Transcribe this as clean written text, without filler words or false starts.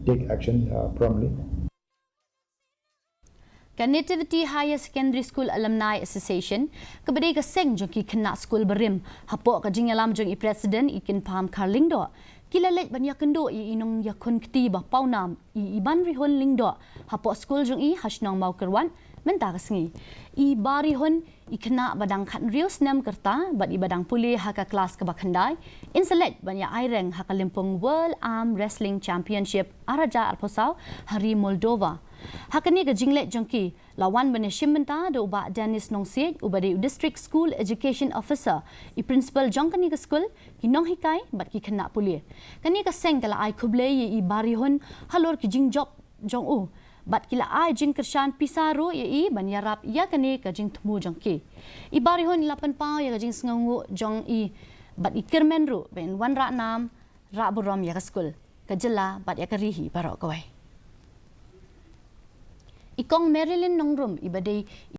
take action promptly. Nativity Higher Secondary School Alumni Association kabadai ka seng jong ki Khynnah Skul Barim hapo ka Jingïakhun jong i president ikin paham karlingdo kilalet banyak kendo i Nongiakhun ketiba Pawnam i iban rihon lingdo hapo skul jong i hasnong mau kerwan menta kasngi i Barihon i Khynnah badang khat rius nam kerta bad i badang puli haka kelas ka bakhandai inselet banyak aireng haka limpung World Arm Wrestling Championship araja alposau hari Moldova hakani ka jinglet jongki lawan bane shimmenta do ba Dennis Nongsiet ubade District School Education Officer i principal jongkani ka school hinong hikai bat ki Khynnah puli kani ka seng kala ai khuble i Barihon halor ki jingjob jong u bat kila ai jing Kyrshan pisaru ye i banyarap ya kani ka jing thmu jongki i Barihon 8 pau ya ka jing sngongu jong i bat i kirmenru ben wan ra nam ra burom ya ka school ka jela bat ya ka rihi barok kawai Ikong Marilyn Nongrum ibadai